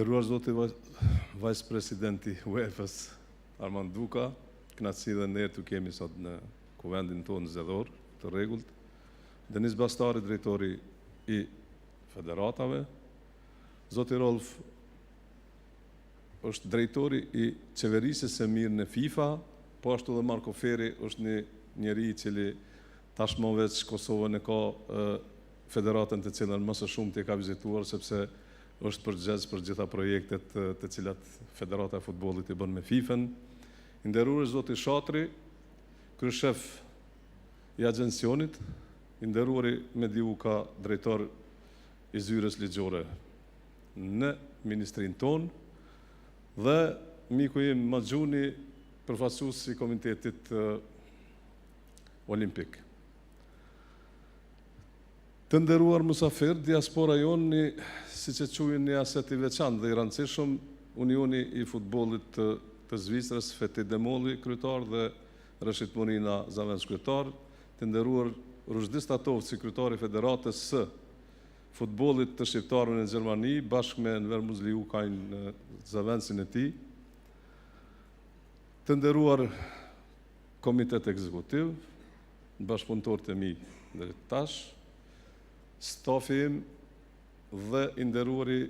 Nderuar zoti Vice Presidenti UEFA-s Armand Duka, kënaqësi dhe ne të kemi sot në kuvendin tonë zgjedhor të rregullt. Denis Bastari, drejtori i federatave. Zoti Rolf është drejtori i qeverisës së mirë në FIFA, po ashtu dhe Marko Feri është një njeri i cili tashmë veç Kosovën e ka federatën të cilën më së shumti e ka vizituar, sepse është përgjegjës për gjitha projektet të cilat Federata e Futbollit i bën me FIFA-n. I nderuar zoti Shatri, kryeshef i agjencionit, i nderuari Mediuka, drejtor i zyrës ligjore në ministrinë tonë, dhe miku im Maxhuni, përfaqësues i Komitetit Olimpik. Të nderuar musafir, diaspora jonë, siç e quajnë, një aset i veçantë dhe i rëndësishëm, Unioni i Futbollit të Zvicrës, Fethi Demolli, kryetar, dhe Rashid Murina, zëvendës kryetar. Të nderuar Rushdis Tatovci, kryetari i Federatës së Futbollit të Shqiptarëve në Gjermani, bashkë me Enver Muzliukajn, zëvendësin e tij. Të nderuar Komitet Ekzekutiv, bashkëpunëtorët e mi deri tash, stafi im dhe i nderuari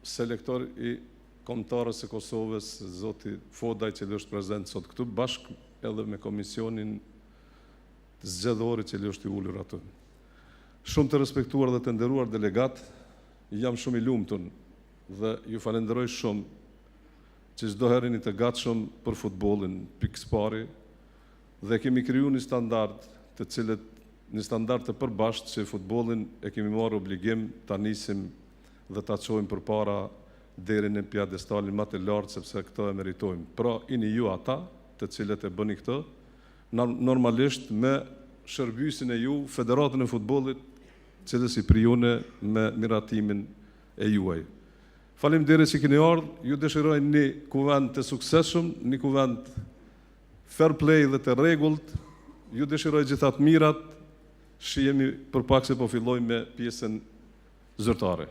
selektor i kombëtarës së Kosovës, zoti Fodaj, që është prezent sot këtu, bashkë edhe me komisionin zgjedhor që është i ulur aty. Shumë të respektuar dhe të nderuar delegat, jam shumë i lumtur dhe ju falenderoj shumë që çdo herë jeni të gatshëm për futbollin, pikë pari, dhe kemi kriju një standard të përbashkët që futbollin e kemi marrë obligim ta nisim dhe ta çojmë përpara deri në pjedestalin më të lartë, sepse këto e meritojmë. Pra, jeni ju ata të cilët e bëni këtë, normalisht me shërbysin e ju, Federatën e Futbollit, cilës i prijune me miratimin e juaj. Faleminderit që keni ardhur, ju dëshiroj një kuvend të suksesshëm, një kuvend fair play dhe të rregullt, ju dëshiroj gjithat mirat, shihemi për pak se po fillojmë me pjesën zyrtare.